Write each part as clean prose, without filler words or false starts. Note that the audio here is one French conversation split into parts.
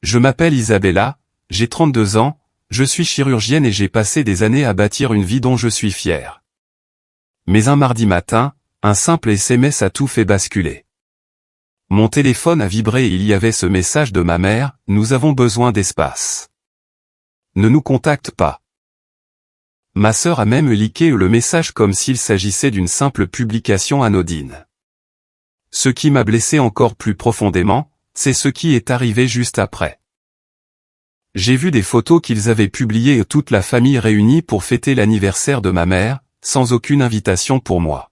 Je m'appelle Isabella, j'ai 32 ans, je suis chirurgienne et j'ai passé des années à bâtir une vie dont je suis fier. Mais un mardi matin, un simple SMS a tout fait basculer. Mon téléphone a vibré et il y avait ce message de ma mère, « Nous avons besoin d'espace. Ne nous contacte pas. » Ma sœur a même leaké le message comme s'il s'agissait d'une simple publication anodine. Ce qui m'a blessé encore plus profondément, c'est ce qui est arrivé juste après. J'ai vu des photos qu'ils avaient publiées et toute la famille réunie pour fêter l'anniversaire de ma mère, sans aucune invitation pour moi.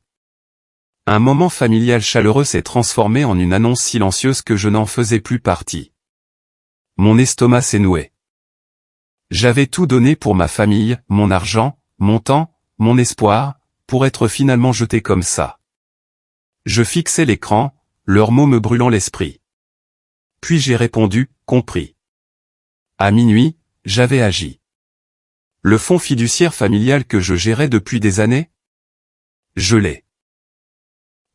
Un moment familial chaleureux s'est transformé en une annonce silencieuse que je n'en faisais plus partie. Mon estomac s'est noué. J'avais tout donné pour ma famille, mon argent, mon temps, mon espoir, pour être finalement jeté comme ça. Je fixais l'écran, leurs mots me brûlant l'esprit. Puis j'ai répondu, compris. À minuit, j'avais agi. Le fonds fiduciaire familial que je gérais depuis des années? Je l'ai.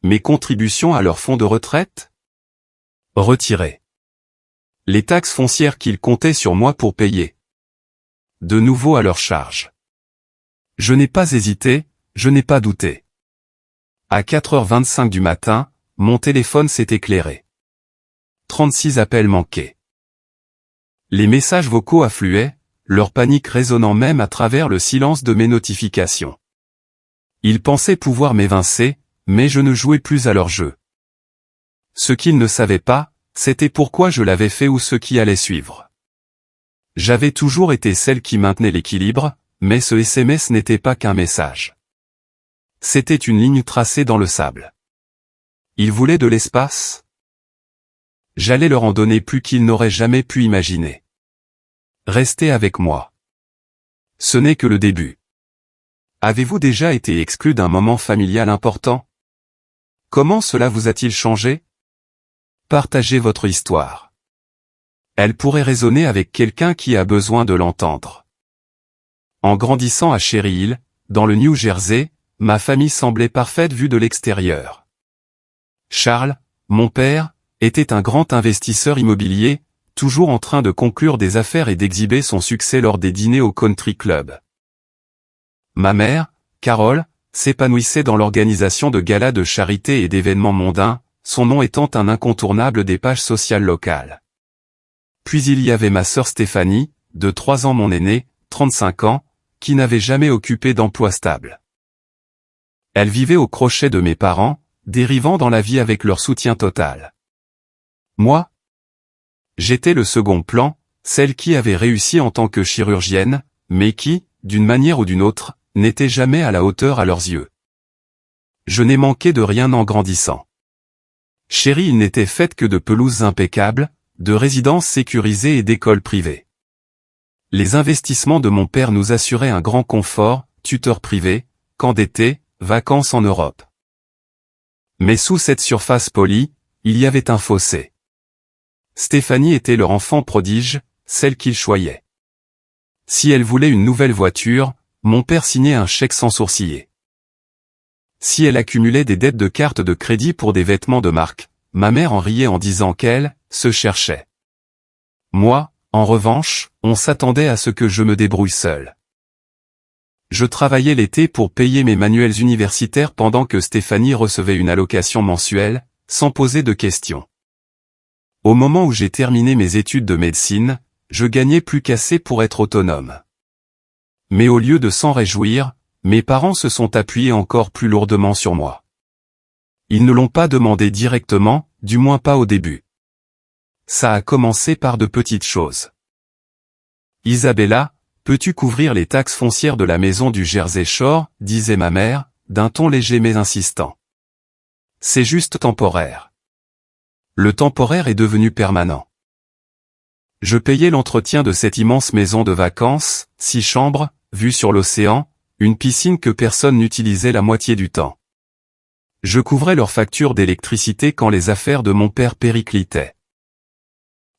Mes contributions à leur fonds de retraite? Retirées. Les taxes foncières qu'ils comptaient sur moi pour payer? De nouveau à leur charge. Je n'ai pas hésité, je n'ai pas douté. À 4h25 du matin, mon téléphone s'est éclairé. 36 appels manqués. Les messages vocaux affluaient, leur panique résonnant même à travers le silence de mes notifications. Ils pensaient pouvoir m'évincer, mais je ne jouais plus à leur jeu. Ce qu'ils ne savaient pas, c'était pourquoi je l'avais fait ou ce qui allait suivre. J'avais toujours été celle qui maintenait l'équilibre, mais ce SMS n'était pas qu'un message. C'était une ligne tracée dans le sable. Ils voulaient de l'espace? J'allais leur en donner plus qu'ils n'auraient jamais pu imaginer. Restez avec moi. Ce n'est que le début. Avez-vous déjà été exclu d'un moment familial important? Comment cela vous a-t-il changé? Partagez votre histoire. Elle pourrait résonner avec quelqu'un qui a besoin de l'entendre. En grandissant à Cherry Hill, dans le New Jersey, ma famille semblait parfaite vue de l'extérieur. Charles, mon père, était un grand investisseur immobilier, toujours en train de conclure des affaires et d'exhiber son succès lors des dîners au country club. Ma mère, Carole, s'épanouissait dans l'organisation de galas de charité et d'événements mondains, son nom étant un incontournable des pages sociales locales. Puis il y avait ma sœur Stéphanie, de 3 ans mon aînée, 35 ans, qui n'avait jamais occupé d'emploi stable. Elle vivait au crochet de mes parents, dérivant dans la vie avec leur soutien total. Moi, j'étais le second plan, celle qui avait réussi en tant que chirurgienne, mais qui, d'une manière ou d'une autre, n'était jamais à la hauteur à leurs yeux. Je n'ai manqué de rien en grandissant. Cherry Hill n'était faite que de pelouses impeccables, de résidences sécurisées et d'écoles privées. Les investissements de mon père nous assuraient un grand confort, tuteur privé, camp d'été, vacances en Europe. Mais sous cette surface polie, il y avait un fossé. Stéphanie était leur enfant prodige, celle qu'ils choyaient. Si elle voulait une nouvelle voiture, mon père signait un chèque sans sourciller. Si elle accumulait des dettes de cartes de crédit pour des vêtements de marque, ma mère en riait en disant qu'elle se cherchait. Moi, en revanche, on s'attendait à ce que je me débrouille seule. Je travaillais l'été pour payer mes manuels universitaires pendant que Stéphanie recevait une allocation mensuelle, sans poser de questions. Au moment où j'ai terminé mes études de médecine, je gagnais plus qu'assez pour être autonome. Mais au lieu de s'en réjouir, mes parents se sont appuyés encore plus lourdement sur moi. Ils ne l'ont pas demandé directement, du moins pas au début. Ça a commencé par de petites choses. Isabella, peux-tu couvrir les taxes foncières de la maison du Jersey Shore, disait ma mère, d'un ton léger mais insistant. C'est juste temporaire. Le temporaire est devenu permanent. Je payais l'entretien de cette immense maison de vacances, 6 chambres, vue sur l'océan, une piscine que personne n'utilisait la moitié du temps. Je couvrais leurs factures d'électricité quand les affaires de mon père périclitaient.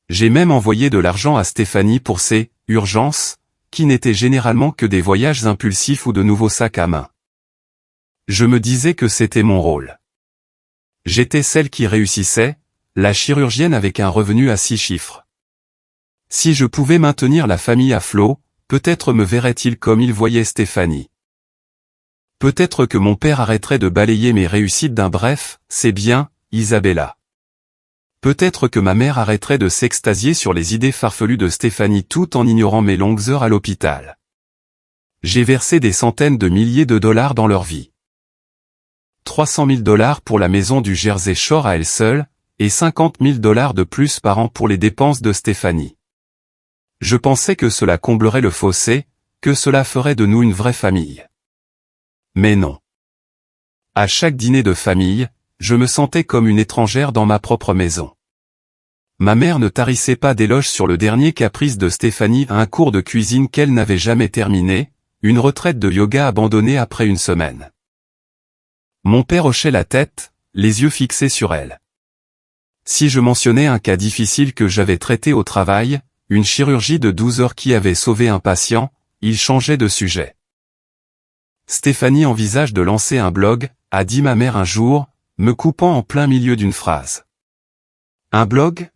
J'ai même envoyé de l'argent à Stéphanie pour ses « urgences », qui n'étaient généralement que des voyages impulsifs ou de nouveaux sacs à main. Je me disais que c'était mon rôle. J'étais celle qui réussissait, la chirurgienne avec un revenu à 6 chiffres. Si je pouvais maintenir la famille à flot, peut-être me verrait-il comme il voyait Stéphanie. Peut-être que mon père arrêterait de balayer mes réussites d'un bref « c'est bien, Isabella ». Peut-être que ma mère arrêterait de s'extasier sur les idées farfelues de Stéphanie tout en ignorant mes longues heures à l'hôpital. J'ai versé des centaines de milliers de dollars dans leur vie. 300 000 $ pour la maison du Jersey Shore à elle seule, et 50 000 $ de plus par an pour les dépenses de Stéphanie. Je pensais que cela comblerait le fossé, que cela ferait de nous une vraie famille. Mais non. À chaque dîner de famille, je me sentais comme une étrangère dans ma propre maison. Ma mère ne tarissait pas d'éloges sur le dernier caprice de Stéphanie à un cours de cuisine qu'elle n'avait jamais terminé, une retraite de yoga abandonnée après une semaine. Mon père hochait la tête, les yeux fixés sur elle. Si je mentionnais un cas difficile que j'avais traité au travail, une chirurgie de 12 heures qui avait sauvé un patient, il changeait de sujet. Stéphanie envisage de lancer un blog, a dit ma mère un jour, me coupant en plein milieu d'une phrase. Un blog ?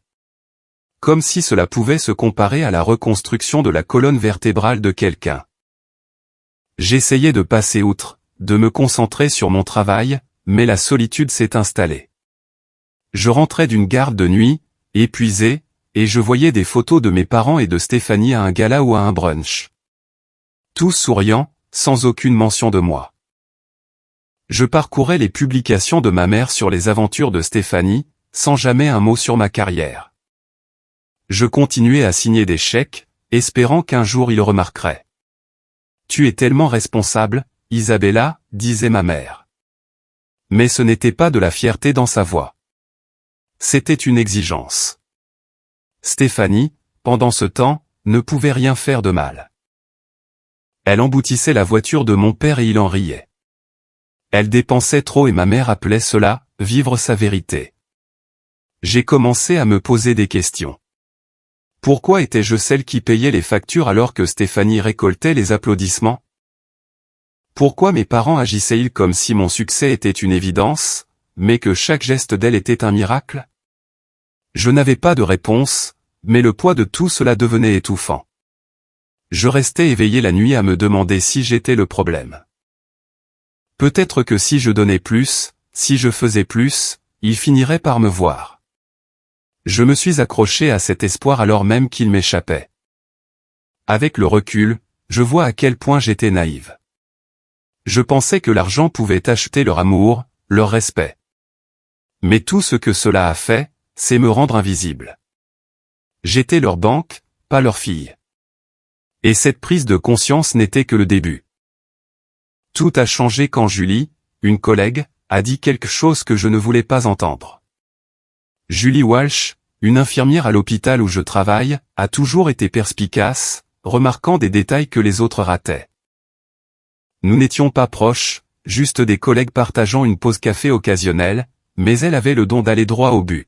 Comme si cela pouvait se comparer à la reconstruction de la colonne vertébrale de quelqu'un. J'essayais de passer outre, de me concentrer sur mon travail, mais la solitude s'est installée. Je rentrais d'une garde de nuit, épuisé, et je voyais des photos de mes parents et de Stéphanie à un gala ou à un brunch. Tous souriants, sans aucune mention de moi. Je parcourais les publications de ma mère sur les aventures de Stéphanie, sans jamais un mot sur ma carrière. Je continuais à signer des chèques, espérant qu'un jour il remarquerait. « Tu es tellement responsable, Isabella », disait ma mère. Mais ce n'était pas de la fierté dans sa voix. C'était une exigence. Stéphanie, pendant ce temps, ne pouvait rien faire de mal. Elle emboutissait la voiture de mon père et il en riait. Elle dépensait trop et ma mère appelait cela « vivre sa vérité ». J'ai commencé à me poser des questions. Pourquoi étais-je celle qui payait les factures alors que Stéphanie récoltait les applaudissements? Pourquoi mes parents agissaient-ils comme si mon succès était une évidence, mais que chaque geste d'elle était un miracle? Je n'avais pas de réponse, mais le poids de tout cela devenait étouffant. Je restais éveillé la nuit à me demander si j'étais le problème. Peut-être que si je donnais plus, si je faisais plus, il finirait par me voir. Je me suis accroché à cet espoir alors même qu'il m'échappait. Avec le recul, je vois à quel point j'étais naïve. Je pensais que l'argent pouvait acheter leur amour, leur respect. Mais tout ce que cela a fait, c'est me rendre invisible. J'étais leur banque, pas leur fille. Et cette prise de conscience n'était que le début. Tout a changé quand Julie, une collègue, a dit quelque chose que je ne voulais pas entendre. Julie Walsh, une infirmière à l'hôpital où je travaille, a toujours été perspicace, remarquant des détails que les autres rataient. Nous n'étions pas proches, juste des collègues partageant une pause café occasionnelle, mais elle avait le don d'aller droit au but.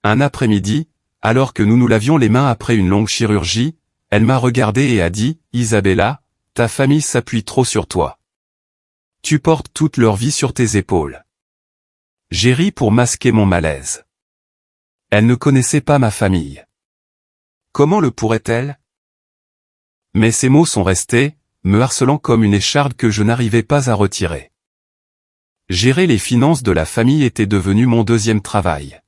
Un après-midi, alors que nous nous lavions les mains après une longue chirurgie, elle m'a regardé et a dit « Isabella, ta famille s'appuie trop sur toi. Tu portes toute leur vie sur tes épaules. » J'ai ri pour masquer mon malaise. Elle ne connaissait pas ma famille. Comment le pourrait-elle? Mais ces mots sont restés, me harcelant comme une écharde que je n'arrivais pas à retirer. Gérer les finances de la famille était devenu mon deuxième travail.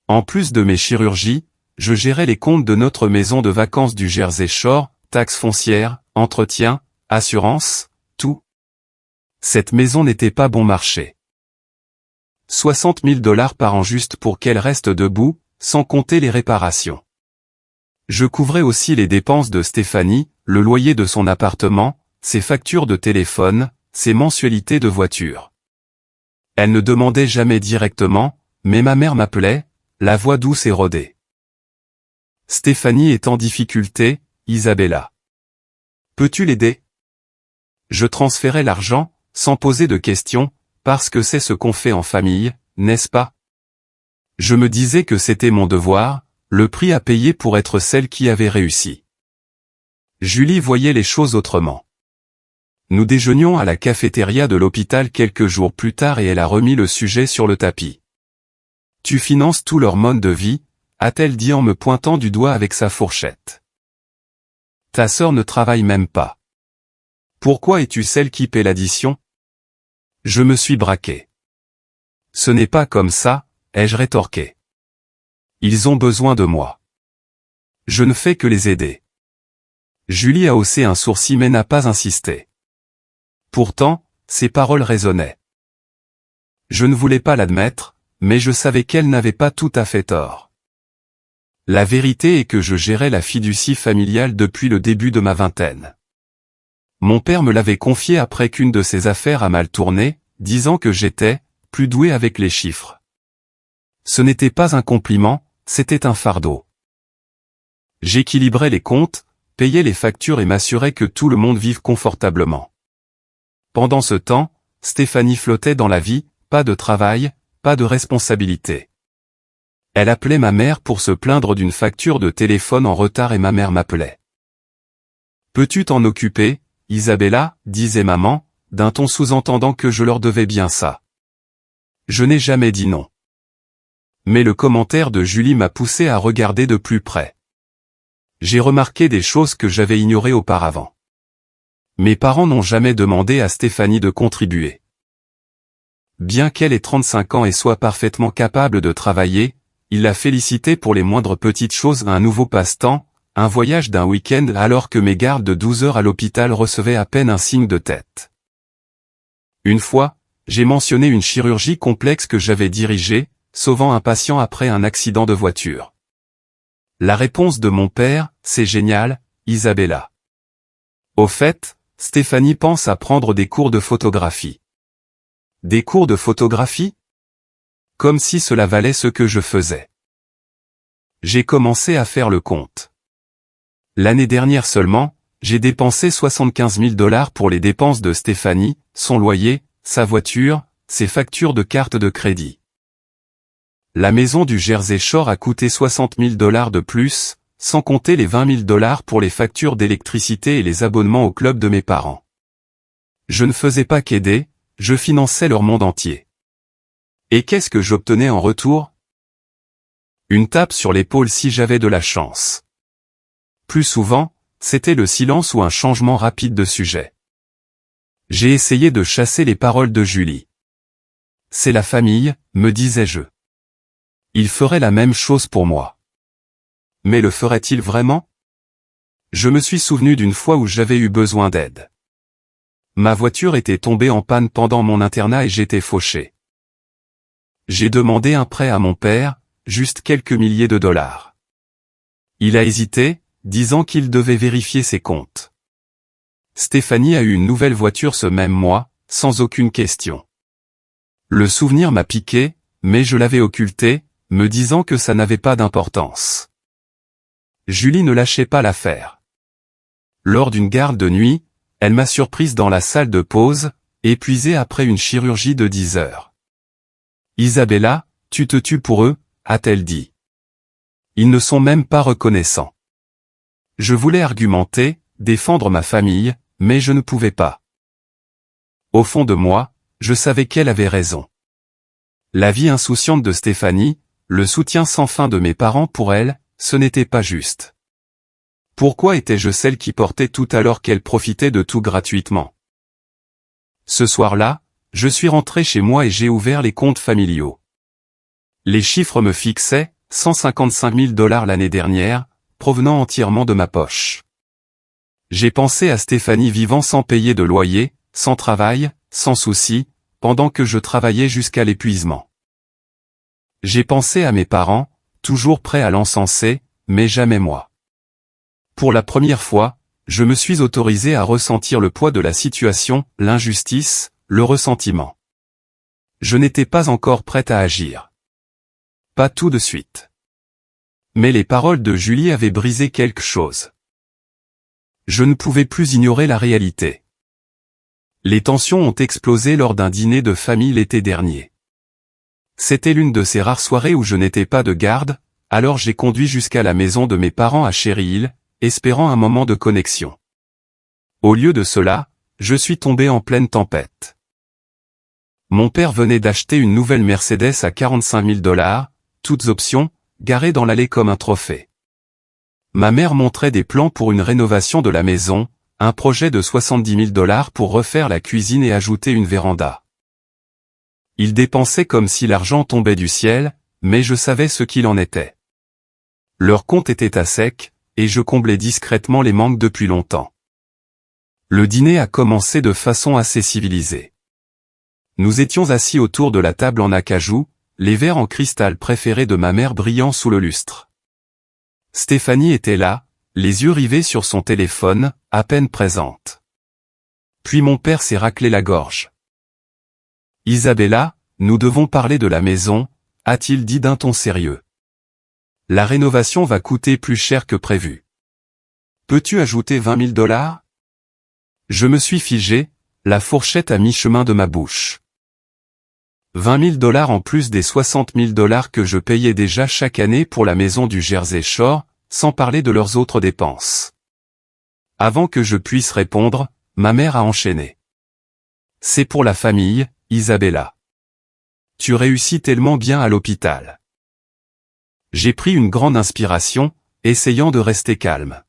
En plus de mes chirurgies, je gérais les comptes de notre maison de vacances du Jersey Shore, taxes foncières, entretien, assurance, tout. Cette maison n'était pas bon marché. 60 000 $ par an juste pour qu'elle reste debout, sans compter les réparations. Je couvrais aussi les dépenses de Stéphanie, le loyer de son appartement, ses factures de téléphone, ses mensualités de voiture. Elle ne demandait jamais directement, mais ma mère m'appelait, la voix douce et rodée. Stéphanie est en difficulté, Isabella. Peux-tu l'aider? Je transférais l'argent, sans poser de questions, parce que c'est ce qu'on fait en famille, n'est-ce pas? Je me disais que c'était mon devoir, le prix à payer pour être celle qui avait réussi. Julie voyait les choses autrement. Nous déjeunions à la cafétéria de l'hôpital quelques jours plus tard et elle a remis le sujet sur le tapis. Tu finances tout leur mode de vie, a-t-elle dit en me pointant du doigt avec sa fourchette. Ta sœur ne travaille même pas. Pourquoi es-tu celle qui paie l'addition? Je me suis braqué. Ce n'est pas comme ça, ai-je rétorqué. Ils ont besoin de moi. Je ne fais que les aider. Julie a haussé un sourcil mais n'a pas insisté. Pourtant, ses paroles résonnaient. Je ne voulais pas l'admettre, mais je savais qu'elle n'avait pas tout à fait tort. La vérité est que je gérais la fiducie familiale depuis le début de ma vingtaine. Mon père me l'avait confié après qu'une de ses affaires a mal tourné, disant que j'étais plus doué avec les chiffres. Ce n'était pas un compliment, c'était un fardeau. J'équilibrais les comptes, payais les factures et m'assurais que tout le monde vive confortablement. Pendant ce temps, Stéphanie flottait dans la vie, pas de travail, pas de responsabilité. Elle appelait ma mère pour se plaindre d'une facture de téléphone en retard et ma mère m'appelait. Peux-tu t'en occuper, Isabella, disait maman, d'un ton sous-entendant que je leur devais bien ça. Je n'ai jamais dit non. Mais le commentaire de Julie m'a poussé à regarder de plus près. J'ai remarqué des choses que j'avais ignorées auparavant. Mes parents n'ont jamais demandé à Stéphanie de contribuer. Bien qu'elle ait 35 ans et soit parfaitement capable de travailler, il l'a félicitée pour les moindres petites choses, un nouveau passe-temps, un voyage d'un week-end alors que mes gardes de 12 heures à l'hôpital recevaient à peine un signe de tête. Une fois, j'ai mentionné une chirurgie complexe que j'avais dirigée, sauvant un patient après un accident de voiture. La réponse de mon père, c'est génial, Isabella. Au fait, Stéphanie pense à prendre des cours de photographie. Des cours de photographie? Comme si cela valait ce que je faisais. J'ai commencé à faire le compte. L'année dernière seulement, j'ai dépensé 75 000 $ pour les dépenses de Stéphanie, son loyer, sa voiture, ses factures de carte de crédit. La maison du Jersey Shore a coûté 60 000 $ de plus, sans compter les 20 000 $ pour les factures d'électricité et les abonnements au club de mes parents. Je ne faisais pas qu'aider, je finançais leur monde entier. Et qu'est-ce que j'obtenais en retour? Une tape sur l'épaule si j'avais de la chance. Plus souvent, c'était le silence ou un changement rapide de sujet. J'ai essayé de chasser les paroles de Julie. C'est la famille, me disais-je. Il ferait la même chose pour moi. Mais le ferait-il vraiment? Je me suis souvenu d'une fois où j'avais eu besoin d'aide. Ma voiture était tombée en panne pendant mon internat et j'étais fauché. J'ai demandé un prêt à mon père, juste quelques milliers de dollars. Il a hésité, disant qu'il devait vérifier ses comptes. Stéphanie a eu une nouvelle voiture ce même mois, sans aucune question. Le souvenir m'a piqué, mais je l'avais occulté, me disant que ça n'avait pas d'importance. Julie ne lâchait pas l'affaire. Lors d'une garde de nuit, elle m'a surprise dans la salle de pause, épuisée après une chirurgie de 10 heures. Isabella, tu te tues pour eux, a-t-elle dit. Ils ne sont même pas reconnaissants. Je voulais argumenter, défendre ma famille, mais je ne pouvais pas. Au fond de moi, je savais qu'elle avait raison. La vie insouciante de Stéphanie, le soutien sans fin de mes parents pour elle, ce n'était pas juste. Pourquoi étais-je celle qui portait tout alors qu'elle profitait de tout gratuitement? Ce soir-là, je suis rentré chez moi et j'ai ouvert les comptes familiaux. Les chiffres me fixaient, 155 000 $ l'année dernière, provenant entièrement de ma poche. J'ai pensé à Stéphanie vivant sans payer de loyer, sans travail, sans souci, pendant que je travaillais jusqu'à l'épuisement. J'ai pensé à mes parents, toujours prêts à l'encenser, mais jamais moi. Pour la première fois, je me suis autorisé à ressentir le poids de la situation, l'injustice, le ressentiment. Je n'étais pas encore prête à agir. Pas tout de suite. Mais les paroles de Julie avaient brisé quelque chose. Je ne pouvais plus ignorer la réalité. Les tensions ont explosé lors d'un dîner de famille l'été dernier. C'était l'une de ces rares soirées où je n'étais pas de garde, alors j'ai conduit jusqu'à la maison de mes parents à Cherry Hill, espérant un moment de connexion. Au lieu de cela, je suis tombé en pleine tempête. Mon père venait d'acheter une nouvelle Mercedes à 45 000 $, toutes options, garé dans l'allée comme un trophée. Ma mère montrait des plans pour une rénovation de la maison, un projet de 70 000 $ pour refaire la cuisine et ajouter une véranda. Ils dépensaient comme si l'argent tombait du ciel, mais je savais ce qu'il en était. Leur compte était à sec, et je comblais discrètement les manques depuis longtemps. Le dîner a commencé de façon assez civilisée. Nous étions assis autour de la table en acajou, les verres en cristal préférés de ma mère brillant sous le lustre. Stéphanie était là, les yeux rivés sur son téléphone, à peine présente. Puis mon père s'est raclé la gorge. « Isabella, nous devons parler de la maison », a-t-il dit d'un ton sérieux. « La rénovation va coûter plus cher que prévu. Peux-tu ajouter 20 000 $? Je me suis figé, la fourchette à mi-chemin de ma bouche. 20 000 $ en plus des 60 000 $ que je payais déjà chaque année pour la maison du Jersey Shore, sans parler de leurs autres dépenses. Avant que je puisse répondre, ma mère a enchaîné. C'est pour la famille, Isabella. Tu réussis tellement bien à l'hôpital. J'ai pris une grande inspiration, essayant de rester calme.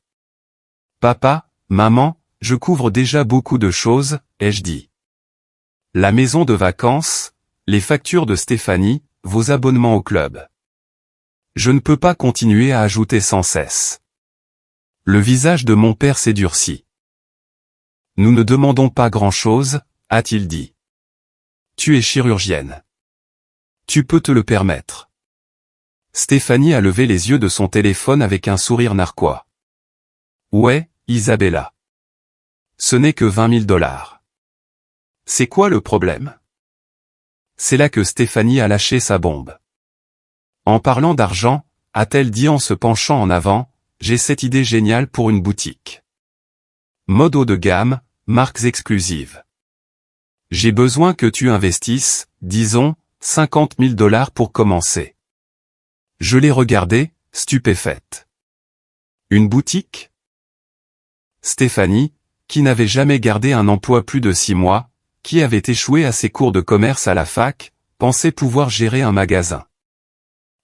Papa, maman, je couvre déjà beaucoup de choses, ai-je dit. La maison de vacances, les factures de Stéphanie, vos abonnements au club. Je ne peux pas continuer à ajouter sans cesse. Le visage de mon père s'est durci. Nous ne demandons pas grand-chose, a-t-il dit. Tu es chirurgienne. Tu peux te le permettre. Stéphanie a levé les yeux de son téléphone avec un sourire narquois. Ouais, Isabella. Ce n'est que 20 000 $. C'est quoi le problème? C'est là que Stéphanie a lâché sa bombe. En parlant d'argent, a-t-elle dit en se penchant en avant, j'ai cette idée géniale pour une boutique. Mode haut de gamme, marques exclusives. J'ai besoin que tu investisses, disons, 50 000 $ pour commencer. Je l'ai regardée, stupéfaite. Une boutique? Stéphanie, qui n'avait jamais gardé un emploi plus de 6 mois, qui avait échoué à ses cours de commerce à la fac, pensait pouvoir gérer un magasin.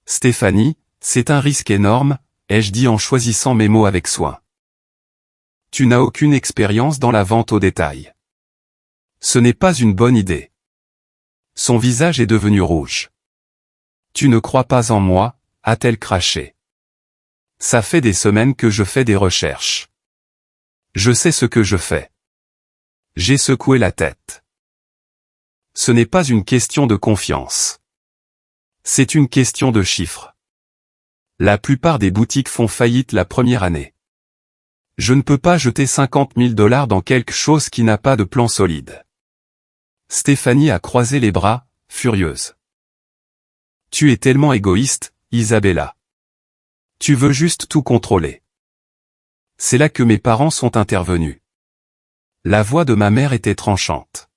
Stéphanie, c'est un risque énorme, ai-je dit en choisissant mes mots avec soin. Tu n'as aucune expérience dans la vente au détail. Ce n'est pas une bonne idée. Son visage est devenu rouge. Tu ne crois pas en moi, a-t-elle craché. Ça fait des semaines que je fais des recherches. Je sais ce que je fais. J'ai secoué la tête. Ce n'est pas une question de confiance. C'est une question de chiffres. La plupart des boutiques font faillite la première année. Je ne peux pas jeter 50 000 $ dans quelque chose qui n'a pas de plan solide. Stéphanie a croisé les bras, furieuse. Tu es tellement égoïste, Isabella. Tu veux juste tout contrôler. C'est là que mes parents sont intervenus. La voix de ma mère était tranchante.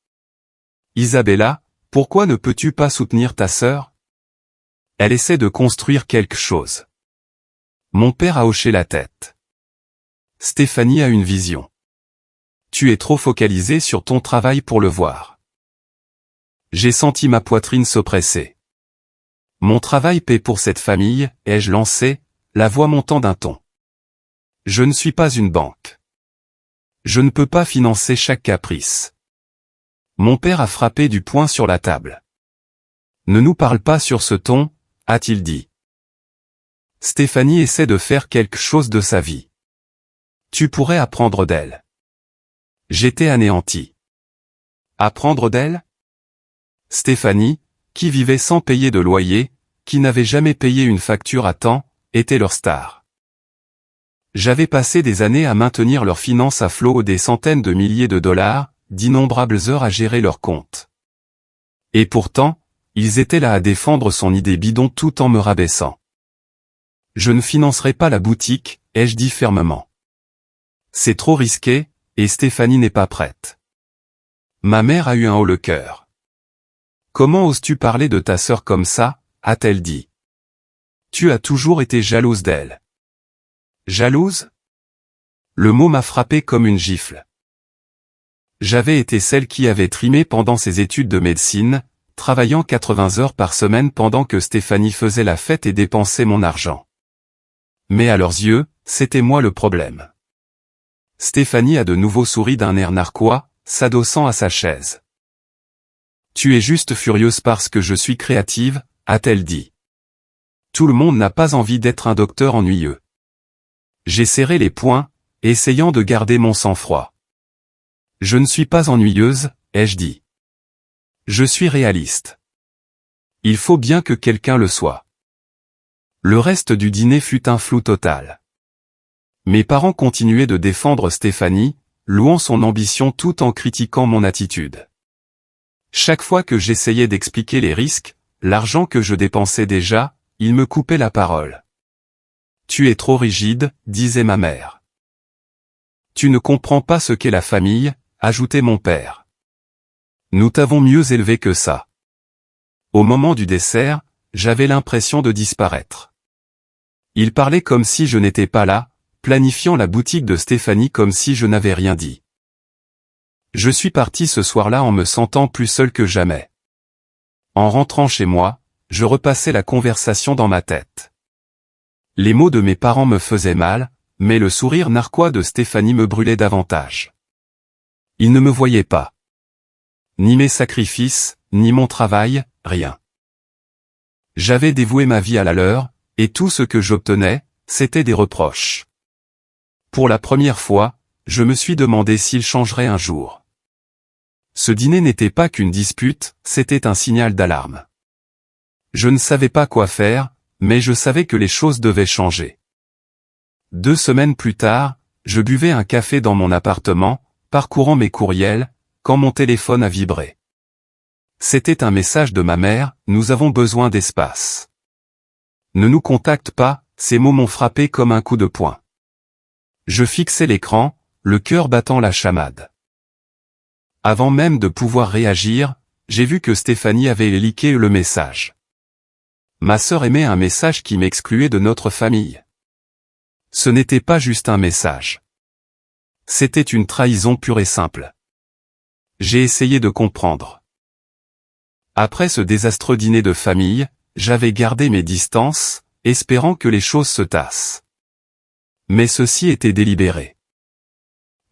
Isabella, pourquoi ne peux-tu pas soutenir ta sœur? Elle essaie de construire quelque chose. Mon père a hoché la tête. Stéphanie a une vision. Tu es trop focalisé sur ton travail pour le voir. J'ai senti ma poitrine s'oppresser. Mon travail paie pour cette famille, ai-je lancé, la voix montant d'un ton. Je ne suis pas une banque. Je ne peux pas financer chaque caprice. Mon père a frappé du poing sur la table. Ne nous parle pas sur ce ton, a-t-il dit. Stéphanie essaie de faire quelque chose de sa vie. Tu pourrais apprendre d'elle. J'étais anéanti. Apprendre d'elle? Stéphanie, qui vivait sans payer de loyer, qui n'avait jamais payé une facture à temps, était leur star. J'avais passé des années à maintenir leurs finances à flot, des centaines de milliers de dollars, d'innombrables heures à gérer leurs comptes. Et pourtant, ils étaient là à défendre son idée bidon tout en me rabaissant. Je ne financerai pas la boutique, ai-je dit fermement. C'est trop risqué, et Stéphanie n'est pas prête. Ma mère a eu un haut le cœur. Comment oses-tu parler de ta sœur comme ça, a-t-elle dit. Tu as toujours été jalouse d'elle. Jalouse? Le mot m'a frappé comme une gifle. J'avais été celle qui avait trimé pendant ses études de médecine, travaillant 80 heures par semaine pendant que Stéphanie faisait la fête et dépensait mon argent. Mais à leurs yeux, c'était moi le problème. Stéphanie a de nouveau souri d'un air narquois, s'adossant à sa chaise. « Tu es juste furieuse parce que je suis créative », a-t-elle dit. Tout le monde n'a pas envie d'être un docteur ennuyeux. J'ai serré les poings, essayant de garder mon sang-froid. Je ne suis pas ennuyeuse, ai-je dit. Je suis réaliste. Il faut bien que quelqu'un le soit. Le reste du dîner fut un flou total. Mes parents continuaient de défendre Stéphanie, louant son ambition tout en critiquant mon attitude. Chaque fois que j'essayais d'expliquer les risques, l'argent que je dépensais déjà, ils me coupaient la parole. « Tu es trop rigide », disait ma mère. « Tu ne comprends pas ce qu'est la famille », ajoutait mon père. Nous t'avons mieux élevé que ça. Au moment du dessert, j'avais l'impression de disparaître. Il parlait comme si je n'étais pas là, planifiant la boutique de Stéphanie comme si je n'avais rien dit. Je suis parti ce soir-là en me sentant plus seul que jamais. En rentrant chez moi, je repassais la conversation dans ma tête. Les mots de mes parents me faisaient mal, mais le sourire narquois de Stéphanie me brûlait davantage. Ils ne me voyaient pas. Ni mes sacrifices, ni mon travail, rien. J'avais dévoué ma vie à la leur, et tout ce que j'obtenais, c'était des reproches. Pour la première fois, je me suis demandé s'il changerait un jour. Ce dîner n'était pas qu'une dispute, c'était un signal d'alarme. Je ne savais pas quoi faire, mais je savais que les choses devaient changer. 2 semaines plus tard, je buvais un café dans mon appartement, parcourant mes courriels, quand mon téléphone a vibré. C'était un message de ma mère, « Nous avons besoin d'espace. » Ne nous contacte pas, ces mots m'ont frappé comme un coup de poing. Je fixais l'écran, le cœur battant la chamade. Avant même de pouvoir réagir, j'ai vu que Stéphanie avait liké le message. Ma sœur aimait un message qui m'excluait de notre famille. Ce n'était pas juste un message. C'était une trahison pure et simple. J'ai essayé de comprendre. Après ce désastreux dîner de famille, j'avais gardé mes distances, espérant que les choses se tassent. Mais ceci était délibéré.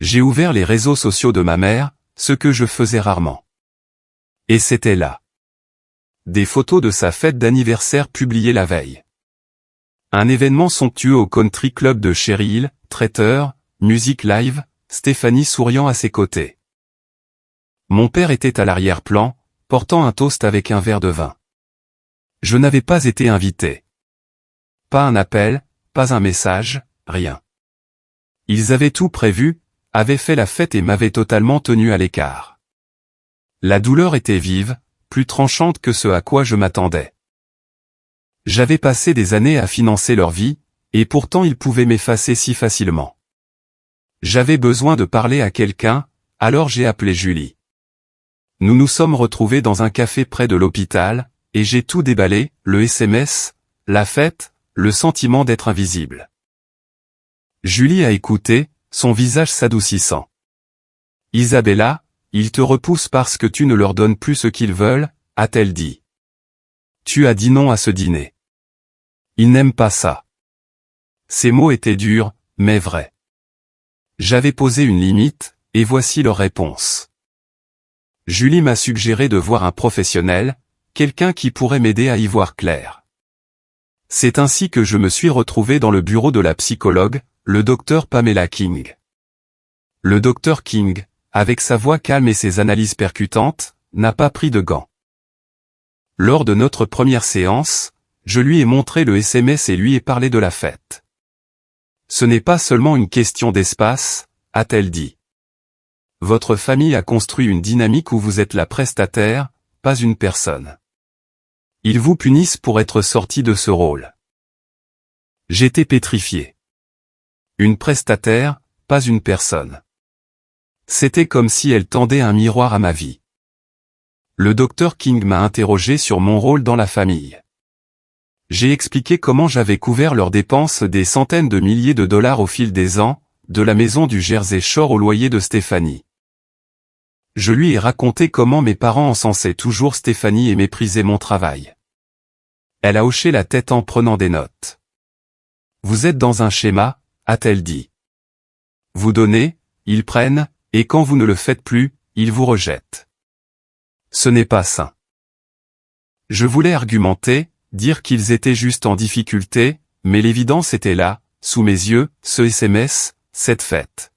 J'ai ouvert les réseaux sociaux de ma mère, ce que je faisais rarement. Et c'était là. Des photos de sa fête d'anniversaire publiées la veille. Un événement somptueux au country club de Cherry Hill, traiteur, musique live, Stéphanie souriant à ses côtés. Mon père était à l'arrière-plan, portant un toast avec un verre de vin. Je n'avais pas été invité. Pas un appel, pas un message, rien. Ils avaient tout prévu, avaient fait la fête et m'avaient totalement tenu à l'écart. La douleur était vive, plus tranchante que ce à quoi je m'attendais. J'avais passé des années à financer leur vie, et pourtant ils pouvaient m'effacer si facilement. J'avais besoin de parler à quelqu'un, alors j'ai appelé Julie. Nous nous sommes retrouvés dans un café près de l'hôpital, et j'ai tout déballé, le SMS, la fête, le sentiment d'être invisible. Julie a écouté, son visage s'adoucissant. « Isabella, ils te repoussent parce que tu ne leur donnes plus ce qu'ils veulent, » a-t-elle dit. « Tu as dit non à ce dîner. Ils n'aiment pas ça. » Ces mots étaient durs, mais vrais. J'avais posé une limite, et voici leur réponse. Julie m'a suggéré de voir un professionnel, quelqu'un qui pourrait m'aider à y voir clair. C'est ainsi que je me suis retrouvé dans le bureau de la psychologue, le docteur Pamela King. Le docteur King, avec sa voix calme et ses analyses percutantes, n'a pas pris de gants. Lors de notre première séance, je lui ai montré le SMS et lui ai parlé de la fête. Ce n'est pas seulement une question d'espace, a-t-elle dit. Votre famille a construit une dynamique où vous êtes la prestataire, pas une personne. Ils vous punissent pour être sorti de ce rôle. J'étais pétrifié. Une prestataire, pas une personne. C'était comme si elle tendait un miroir à ma vie. Le docteur King m'a interrogé sur mon rôle dans la famille. J'ai expliqué comment j'avais couvert leurs dépenses des centaines de milliers de dollars au fil des ans, de la maison du Jersey Shore au loyer de Stéphanie. Je lui ai raconté comment mes parents encensaient toujours Stéphanie et méprisaient mon travail. Elle a hoché la tête en prenant des notes. Vous êtes dans un schéma, a-t-elle dit. Vous donnez, ils prennent, et quand vous ne le faites plus, ils vous rejettent. Ce n'est pas sain. Je voulais argumenter, dire qu'ils étaient juste en difficulté, mais l'évidence était là, sous mes yeux, ce SMS, cette fête.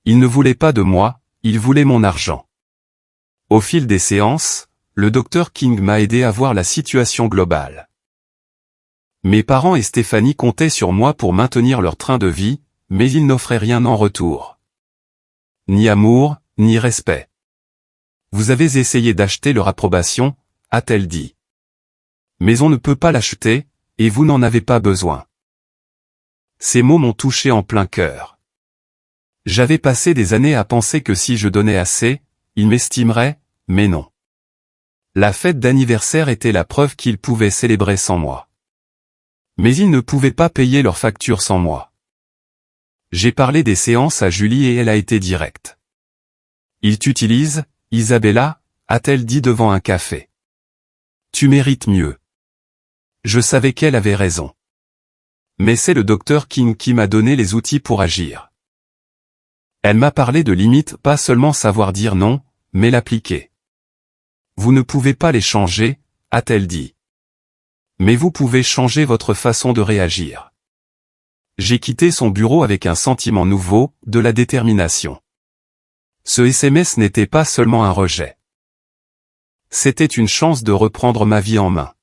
Ils ne voulaient pas de moi, ils voulaient mon argent. Au fil des séances, le Dr King m'a aidé à voir la situation globale. Mes parents et Stéphanie comptaient sur moi pour maintenir leur train de vie, mais ils n'offraient rien en retour. Ni amour, ni respect. Vous avez essayé d'acheter leur approbation, a-t-elle dit. Mais on ne peut pas l'acheter, et vous n'en avez pas besoin. Ces mots m'ont touché en plein cœur. J'avais passé des années à penser que si je donnais assez, ils m'estimeraient, mais non. La fête d'anniversaire était la preuve qu'ils pouvaient célébrer sans moi. Mais ils ne pouvaient pas payer leurs factures sans moi. J'ai parlé des séances à Julie et elle a été directe. Ils t'utilisent, Isabella, a-t-elle dit devant un café. Tu mérites mieux. Je savais qu'elle avait raison. Mais c'est le Dr King qui m'a donné les outils pour agir. Elle m'a parlé de limites, pas seulement savoir dire non, mais l'appliquer. Vous ne pouvez pas les changer, a-t-elle dit. Mais vous pouvez changer votre façon de réagir. J'ai quitté son bureau avec un sentiment nouveau, de la détermination. Ce SMS n'était pas seulement un rejet. C'était une chance de reprendre ma vie en main.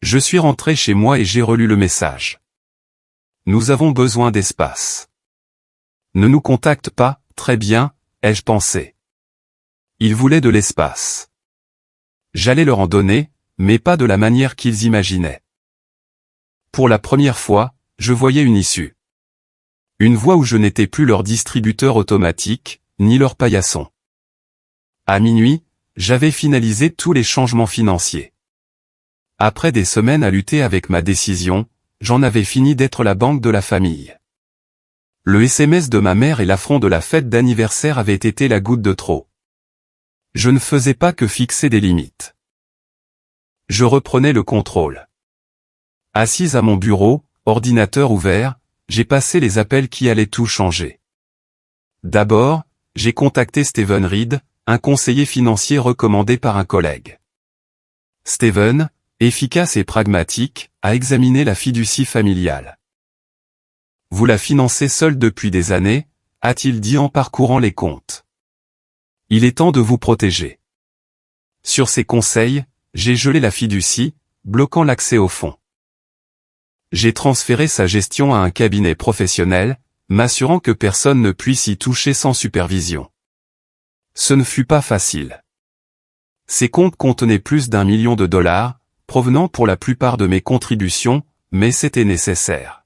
Je suis rentré chez moi et j'ai relu le message. Nous avons besoin d'espace. Ne nous contacte pas, très bien, ai-je pensé. Ils voulaient de l'espace. J'allais leur en donner, mais pas de la manière qu'ils imaginaient. Pour la première fois, je voyais une issue. Une voie où je n'étais plus leur distributeur automatique, ni leur paillasson. À minuit, j'avais finalisé tous les changements financiers. Après des semaines à lutter avec ma décision, j'en avais fini d'être la banque de la famille. Le SMS de ma mère et l'affront de la fête d'anniversaire avaient été la goutte de trop. Je ne faisais pas que fixer des limites. Je reprenais le contrôle. Assise à mon bureau, ordinateur ouvert, j'ai passé les appels qui allaient tout changer. D'abord, j'ai contacté Steven Reed, un conseiller financier recommandé par un collègue. Steven, efficace et pragmatique, a examiné la fiducie familiale. Vous la financez seul depuis des années, a-t-il dit en parcourant les comptes. Il est temps de vous protéger. Sur ses conseils, j'ai gelé la fiducie, bloquant l'accès au fonds. J'ai transféré sa gestion à un cabinet professionnel, m'assurant que personne ne puisse y toucher sans supervision. Ce ne fut pas facile. Ces comptes contenaient plus d'1 million de dollars, provenant pour la plupart de mes contributions, mais c'était nécessaire.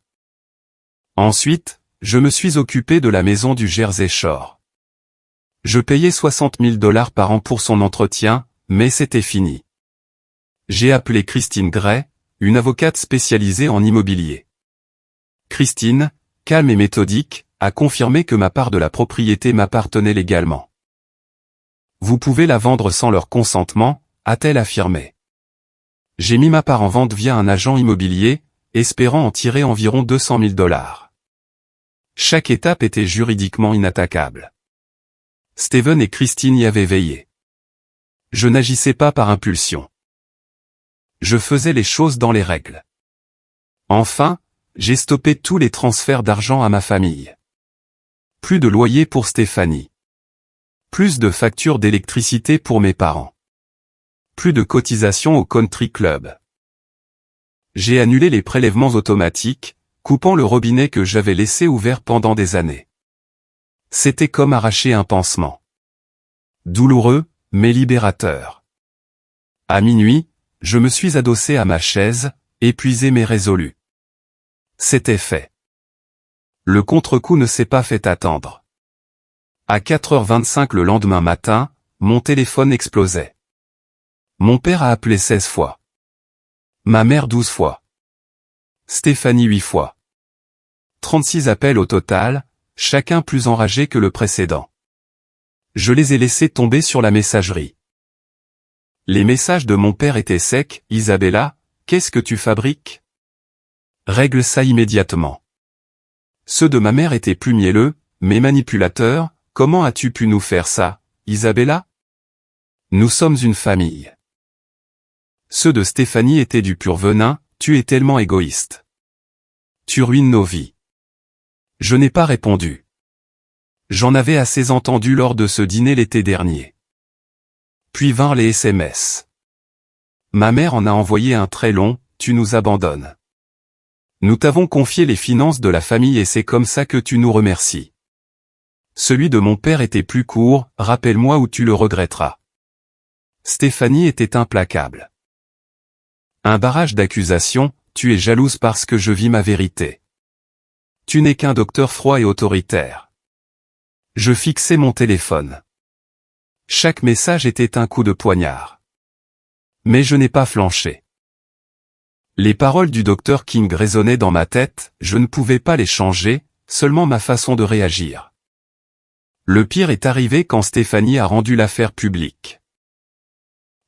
Ensuite, je me suis occupé de la maison du Jersey Shore. Je payais 60 000 dollars par an pour son entretien, mais c'était fini. J'ai appelé Christine Gray, une avocate spécialisée en immobilier. Christine, calme et méthodique, a confirmé que ma part de la propriété m'appartenait légalement. Vous pouvez la vendre sans leur consentement, a-t-elle affirmé. J'ai mis ma part en vente via un agent immobilier, espérant en tirer environ 200 000 dollars. Chaque étape était juridiquement inattaquable. Steven et Christine y avaient veillé. Je n'agissais pas par impulsion. Je faisais les choses dans les règles. Enfin, j'ai stoppé tous les transferts d'argent à ma famille. Plus de loyer pour Stéphanie. Plus de factures d'électricité pour mes parents. Plus de cotisations au country club. J'ai annulé les prélèvements automatiques, coupant le robinet que j'avais laissé ouvert pendant des années. C'était comme arracher un pansement. Douloureux, mais libérateur. À minuit, je me suis adossé à ma chaise, épuisé mais résolu. C'était fait. Le contre-coup ne s'est pas fait attendre. À 4h25 le lendemain matin, mon téléphone explosait. Mon père a appelé 16 fois. Ma mère 12 fois. Stéphanie 8 fois. 36 appels au total, chacun plus enragé que le précédent. Je les ai laissés tomber sur la messagerie. Les messages de mon père étaient secs. Isabella, qu'est-ce que tu fabriques? Règle ça immédiatement. Ceux de ma mère étaient plus mielleux, mais manipulateurs. Comment as-tu pu nous faire ça, Isabella? Nous sommes une famille. Ceux de Stéphanie étaient du pur venin. Tu es tellement égoïste. Tu ruines nos vies. Je n'ai pas répondu. J'en avais assez entendu lors de ce dîner l'été dernier. Puis vinrent les SMS. Ma mère en a envoyé un très long, tu nous abandonnes. Nous t'avons confié les finances de la famille et c'est comme ça que tu nous remercies. Celui de mon père était plus court, rappelle-moi ou tu le regretteras. Stéphanie était implacable. Un barrage d'accusations, tu es jalouse parce que je vis ma vérité. Tu n'es qu'un docteur froid et autoritaire. Je fixais mon téléphone. Chaque message était un coup de poignard. Mais je n'ai pas flanché. Les paroles du docteur King résonnaient dans ma tête, je ne pouvais pas les changer, seulement ma façon de réagir. Le pire est arrivé quand Stéphanie a rendu l'affaire publique.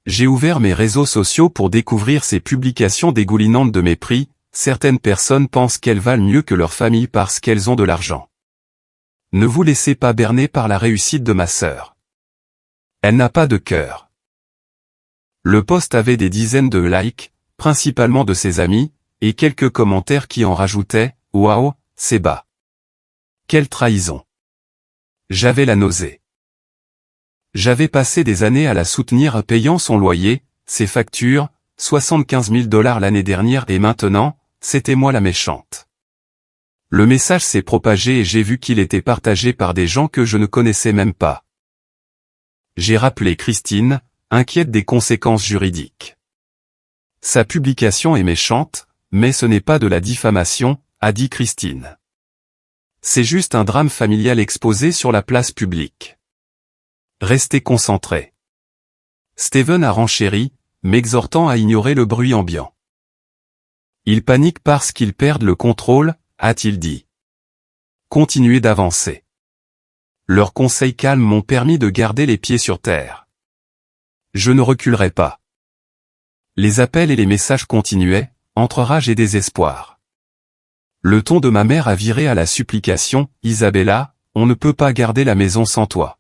J'ai ouvert mes réseaux sociaux pour découvrir ces publications dégoulinantes de mépris. Certaines personnes pensent qu'elles valent mieux que leur famille parce qu'elles ont de l'argent. Ne vous laissez pas berner par la réussite de ma sœur. Elle n'a pas de cœur. Le post avait des dizaines de likes, principalement de ses amis, et quelques commentaires qui en rajoutaient « Waouh, c'est bas. Quelle trahison !» J'avais la nausée. J'avais passé des années à la soutenir payant son loyer, ses factures, 75 000 $ l'année dernière et maintenant, c'était moi la méchante. Le message s'est propagé et j'ai vu qu'il était partagé par des gens que je ne connaissais même pas. J'ai rappelé Christine, inquiète des conséquences juridiques. Sa publication est méchante, mais ce n'est pas de la diffamation, a dit Christine. C'est juste un drame familial exposé sur la place publique. Restez concentrés. Steven a renchéri, m'exhortant à ignorer le bruit ambiant. Ils paniquent parce qu'ils perdent le contrôle, a-t-il dit. Continuez d'avancer. Leurs conseils calmes m'ont permis de garder les pieds sur terre. Je ne reculerai pas. Les appels et les messages continuaient, entre rage et désespoir. Le ton de ma mère a viré à la supplication, Isabella, on ne peut pas garder la maison sans toi.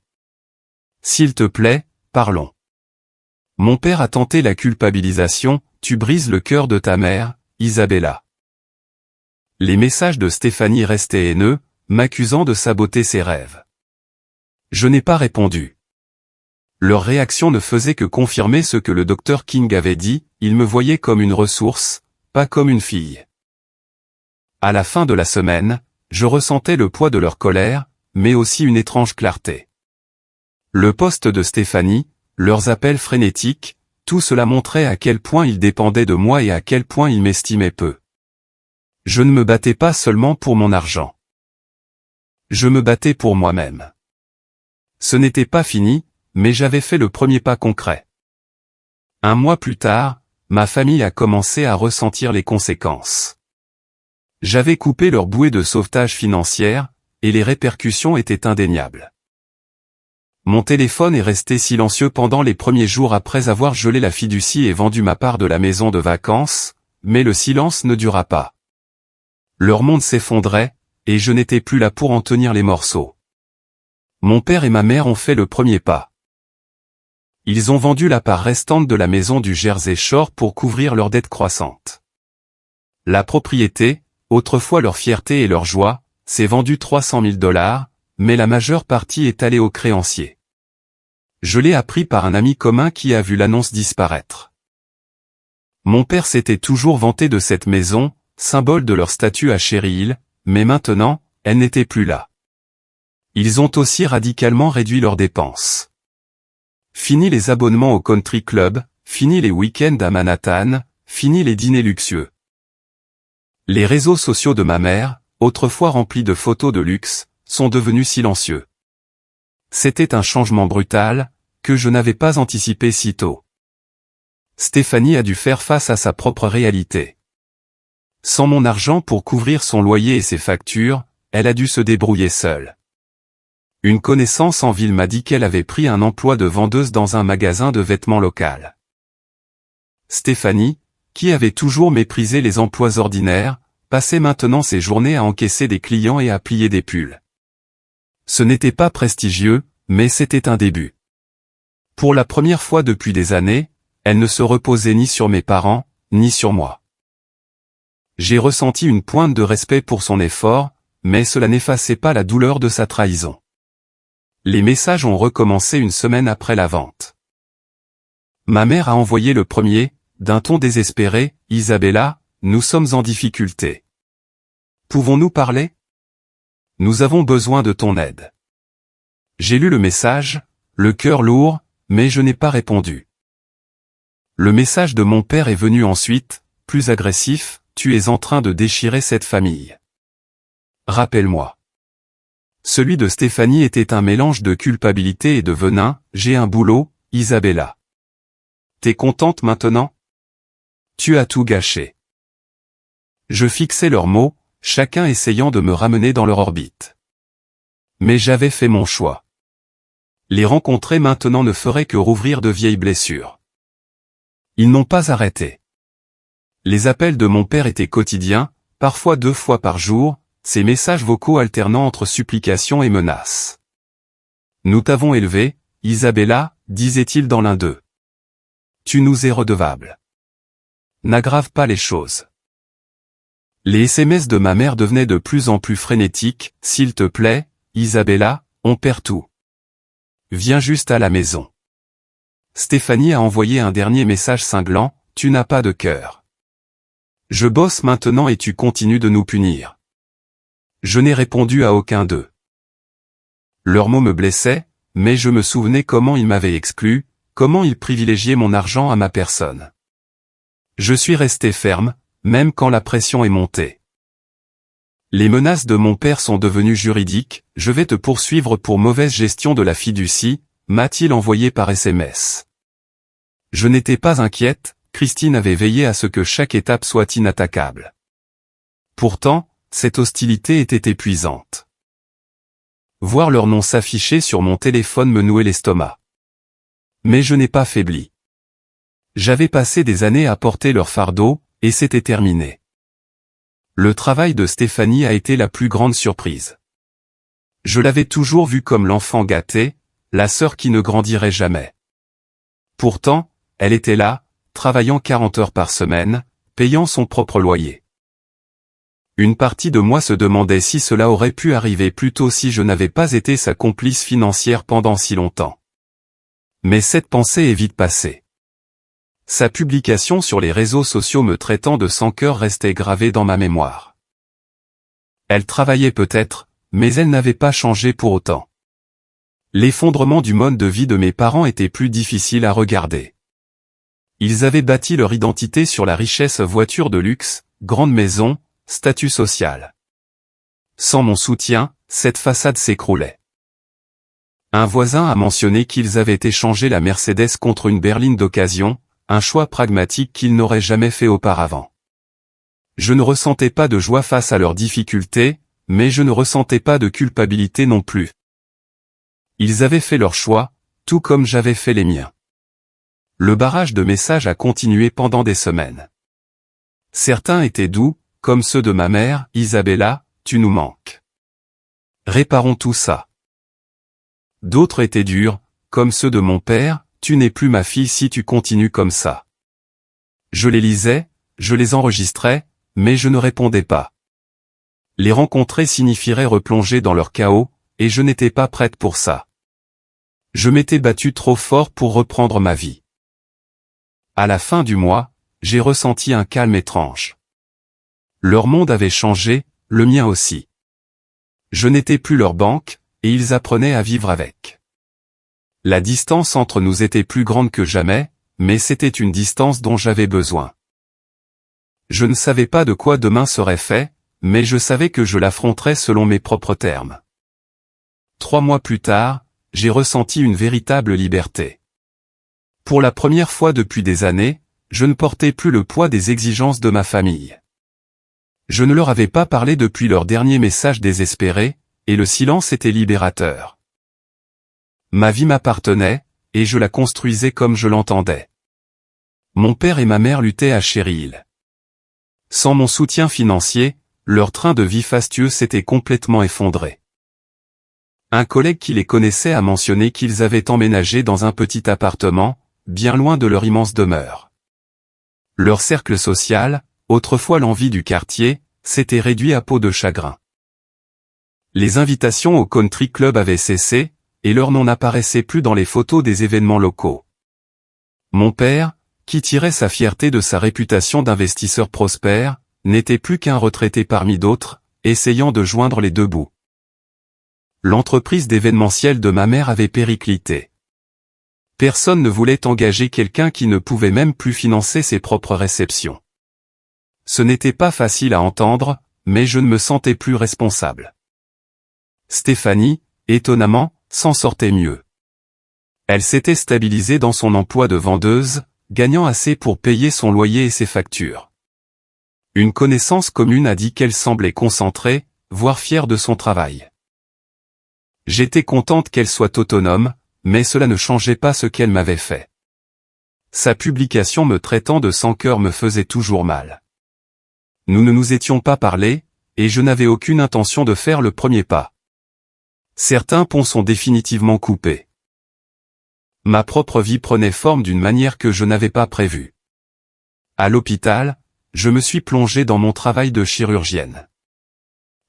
S'il te plaît, parlons. Mon père a tenté la culpabilisation, tu brises le cœur de ta mère, Isabella. Les messages de Stéphanie restaient haineux, m'accusant de saboter ses rêves. Je n'ai pas répondu. Leur réaction ne faisait que confirmer ce que le docteur King avait dit, ils me voyaient comme une ressource, pas comme une fille. À la fin de la semaine, je ressentais le poids de leur colère, mais aussi une étrange clarté. Le poste de Stéphanie, leurs appels frénétiques, tout cela montrait à quel point ils dépendaient de moi et à quel point ils m'estimaient peu. Je ne me battais pas seulement pour mon argent. Je me battais pour moi-même. Ce n'était pas fini, mais j'avais fait le premier pas concret. Un mois plus tard, ma famille a commencé à ressentir les conséquences. J'avais coupé leur bouée de sauvetage financière, et les répercussions étaient indéniables. Mon téléphone est resté silencieux pendant les premiers jours après avoir gelé la fiducie et vendu ma part de la maison de vacances, mais le silence ne dura pas. Leur monde s'effondrait, et je n'étais plus là pour en tenir les morceaux. Mon père et ma mère ont fait le premier pas. Ils ont vendu la part restante de la maison du Jersey Shore pour couvrir leurs dettes croissantes. La propriété, autrefois leur fierté et leur joie, s'est vendue 300 000 $, mais la majeure partie est allée aux créanciers. Je l'ai appris par un ami commun qui a vu l'annonce disparaître. Mon père s'était toujours vanté de cette maison, symbole de leur statut à Cherry Hill, mais maintenant, elle n'était plus là. Ils ont aussi radicalement réduit leurs dépenses. Fini les abonnements au country club, fini les week-ends à Manhattan, fini les dîners luxueux. Les réseaux sociaux de ma mère, autrefois remplis de photos de luxe, sont devenus silencieux. C'était un changement brutal, que je n'avais pas anticipé si tôt. Stéphanie a dû faire face à sa propre réalité. Sans mon argent pour couvrir son loyer et ses factures, elle a dû se débrouiller seule. Une connaissance en ville m'a dit qu'elle avait pris un emploi de vendeuse dans un magasin de vêtements local. Stéphanie, qui avait toujours méprisé les emplois ordinaires, passait maintenant ses journées à encaisser des clients et à plier des pulls. Ce n'était pas prestigieux, mais c'était un début. Pour la première fois depuis des années, elle ne se reposait ni sur mes parents, ni sur moi. J'ai ressenti une pointe de respect pour son effort, mais cela n'effaçait pas la douleur de sa trahison. Les messages ont recommencé une semaine après la vente. Ma mère a envoyé le premier, d'un ton désespéré, « Isabella, nous sommes en difficulté. Pouvons-nous parler? Nous avons besoin de ton aide. » J'ai lu le message, le cœur lourd, mais je n'ai pas répondu. Le message de mon père est venu ensuite, plus agressif, « Tu es en train de déchirer cette famille. Rappelle-moi. » Celui de Stéphanie était un mélange de culpabilité et de venin, « J'ai un boulot, Isabella. T'es contente maintenant? Tu as tout gâché. » Je fixais leurs mots, chacun essayant de me ramener dans leur orbite. Mais j'avais fait mon choix. Les rencontrer maintenant ne ferait que rouvrir de vieilles blessures. Ils n'ont pas arrêté. Les appels de mon père étaient quotidiens, parfois 2 fois par jour, ces messages vocaux alternant entre supplications et menaces. « Nous t'avons élevé, Isabella, disait-il dans l'un d'eux. Tu nous es redevable. N'aggrave pas les choses. » Les SMS de ma mère devenaient de plus en plus frénétiques, « S'il te plaît, Isabella, on perd tout. Viens juste à la maison. » Stéphanie a envoyé un dernier message cinglant, « Tu n'as pas de cœur. Je bosse maintenant et tu continues de nous punir. » Je n'ai répondu à aucun d'eux. Leurs mots me blessaient, mais je me souvenais comment ils m'avaient exclu, comment ils privilégiaient mon argent à ma personne. Je suis resté ferme, même quand la pression est montée. Les menaces de mon père sont devenues juridiques, « Je vais te poursuivre pour mauvaise gestion de la fiducie », m'a-t-il envoyé par SMS. Je n'étais pas inquiète, Christine avait veillé à ce que chaque étape soit inattaquable. Pourtant, cette hostilité était épuisante. Voir leur nom s'afficher sur mon téléphone me nouait l'estomac. Mais je n'ai pas faibli. J'avais passé des années à porter leur fardeau, et c'était terminé. Le travail de Stéphanie a été la plus grande surprise. Je l'avais toujours vue comme l'enfant gâté, la sœur qui ne grandirait jamais. Pourtant, elle était là, travaillant 40 heures par semaine, payant son propre loyer. Une partie de moi se demandait si cela aurait pu arriver plus tôt si je n'avais pas été sa complice financière pendant si longtemps. Mais cette pensée est vite passée. Sa publication sur les réseaux sociaux me traitant de sans-cœur restait gravée dans ma mémoire. Elle travaillait peut-être, mais elle n'avait pas changé pour autant. L'effondrement du mode de vie de mes parents était plus difficile à regarder. Ils avaient bâti leur identité sur la richesse, voiture de luxe, grande maison, statut social. Sans mon soutien, cette façade s'écroulait. Un voisin a mentionné qu'ils avaient échangé la Mercedes contre une berline d'occasion, un choix pragmatique qu'ils n'auraient jamais fait auparavant. Je ne ressentais pas de joie face à leurs difficultés, mais je ne ressentais pas de culpabilité non plus. Ils avaient fait leur choix, tout comme j'avais fait les miens. Le barrage de messages a continué pendant des semaines. Certains étaient doux, comme ceux de ma mère, « Isabella, tu nous manques. Réparons tout ça. » D'autres étaient durs, comme ceux de mon père, « Tu n'es plus ma fille si tu continues comme ça. » Je les lisais, je les enregistrais, mais je ne répondais pas. Les rencontrer signifierait replonger dans leur chaos, et je n'étais pas prête pour ça. Je m'étais battue trop fort pour reprendre ma vie. À la fin du mois, j'ai ressenti un calme étrange. Leur monde avait changé, le mien aussi. Je n'étais plus leur banque, et ils apprenaient à vivre avec. La distance entre nous était plus grande que jamais, mais c'était une distance dont j'avais besoin. Je ne savais pas de quoi demain serait fait, mais je savais que je l'affronterais selon mes propres termes. 3 mois plus tard, j'ai ressenti une véritable liberté. Pour la première fois depuis des années, je ne portais plus le poids des exigences de ma famille. Je ne leur avais pas parlé depuis leur dernier message désespéré, et le silence était libérateur. Ma vie m'appartenait, et je la construisais comme je l'entendais. Mon père et ma mère luttaient à Cherry Hill. Sans mon soutien financier, leur train de vie fastueux s'était complètement effondré. Un collègue qui les connaissait a mentionné qu'ils avaient emménagé dans un petit appartement, bien loin de leur immense demeure. Leur cercle social, autrefois l'envie du quartier, s'était réduit à peau de chagrin. Les invitations au country club avaient cessé, et leur nom n'apparaissait plus dans les photos des événements locaux. Mon père, qui tirait sa fierté de sa réputation d'investisseur prospère, n'était plus qu'un retraité parmi d'autres, essayant de joindre les deux bouts. L'entreprise d'événementiel de ma mère avait périclité. Personne ne voulait engager quelqu'un qui ne pouvait même plus financer ses propres réceptions. Ce n'était pas facile à entendre, mais je ne me sentais plus responsable. Stéphanie, étonnamment, s'en sortait mieux. Elle s'était stabilisée dans son emploi de vendeuse, gagnant assez pour payer son loyer et ses factures. Une connaissance commune a dit qu'elle semblait concentrée, voire fière de son travail. J'étais contente qu'elle soit autonome, mais cela ne changeait pas ce qu'elle m'avait fait. Sa publication me traitant de sans cœur me faisait toujours mal. Nous ne nous étions pas parlé, et je n'avais aucune intention de faire le premier pas. Certains ponts sont définitivement coupés. Ma propre vie prenait forme d'une manière que je n'avais pas prévue. À l'hôpital, je me suis plongée dans mon travail de chirurgienne.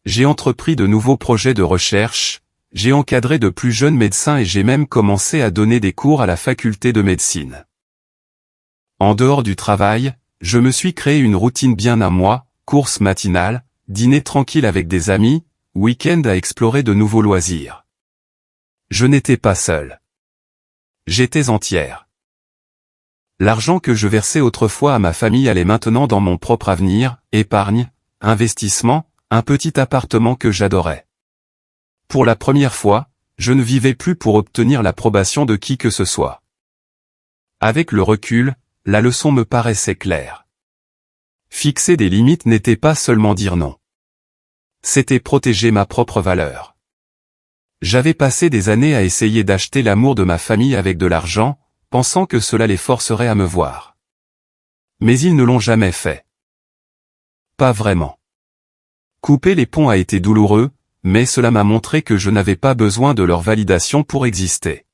J'ai entrepris de nouveaux projets de recherche, j'ai encadré de plus jeunes médecins et j'ai même commencé à donner des cours à la faculté de médecine. En dehors du travail, je me suis créé une routine bien à moi, course matinale, dîner tranquille avec des amis, week-end à explorer de nouveaux loisirs. Je n'étais pas seul. J'étais entière. L'argent que je versais autrefois à ma famille allait maintenant dans mon propre avenir, épargne, investissement, un petit appartement que j'adorais. Pour la première fois, je ne vivais plus pour obtenir l'approbation de qui que ce soit. Avec le recul, la leçon me paraissait claire. Fixer des limites n'était pas seulement dire non. C'était protéger ma propre valeur. J'avais passé des années à essayer d'acheter l'amour de ma famille avec de l'argent, pensant que cela les forcerait à me voir. Mais ils ne l'ont jamais fait. Pas vraiment. Couper les ponts a été douloureux, mais cela m'a montré que je n'avais pas besoin de leur validation pour exister.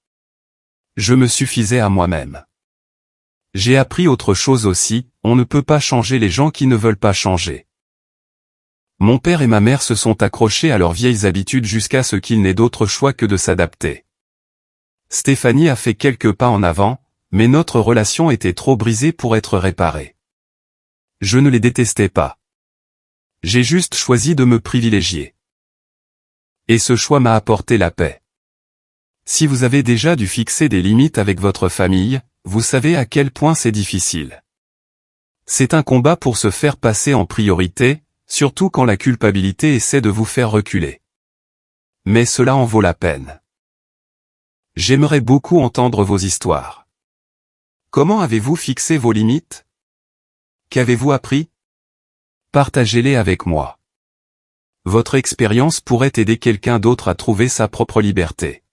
Je me suffisais à moi-même. J'ai appris autre chose aussi, on ne peut pas changer les gens qui ne veulent pas changer. Mon père et ma mère se sont accrochés à leurs vieilles habitudes jusqu'à ce qu'il n'ait d'autre choix que de s'adapter. Stéphanie a fait quelques pas en avant, mais notre relation était trop brisée pour être réparée. Je ne les détestais pas. J'ai juste choisi de me privilégier. Et ce choix m'a apporté la paix. Si vous avez déjà dû fixer des limites avec votre famille, vous savez à quel point c'est difficile. C'est un combat pour se faire passer en priorité, surtout quand la culpabilité essaie de vous faire reculer. Mais cela en vaut la peine. J'aimerais beaucoup entendre vos histoires. Comment avez-vous fixé vos limites? Qu'avez-vous appris? Partagez-les avec moi. Votre expérience pourrait aider quelqu'un d'autre à trouver sa propre liberté.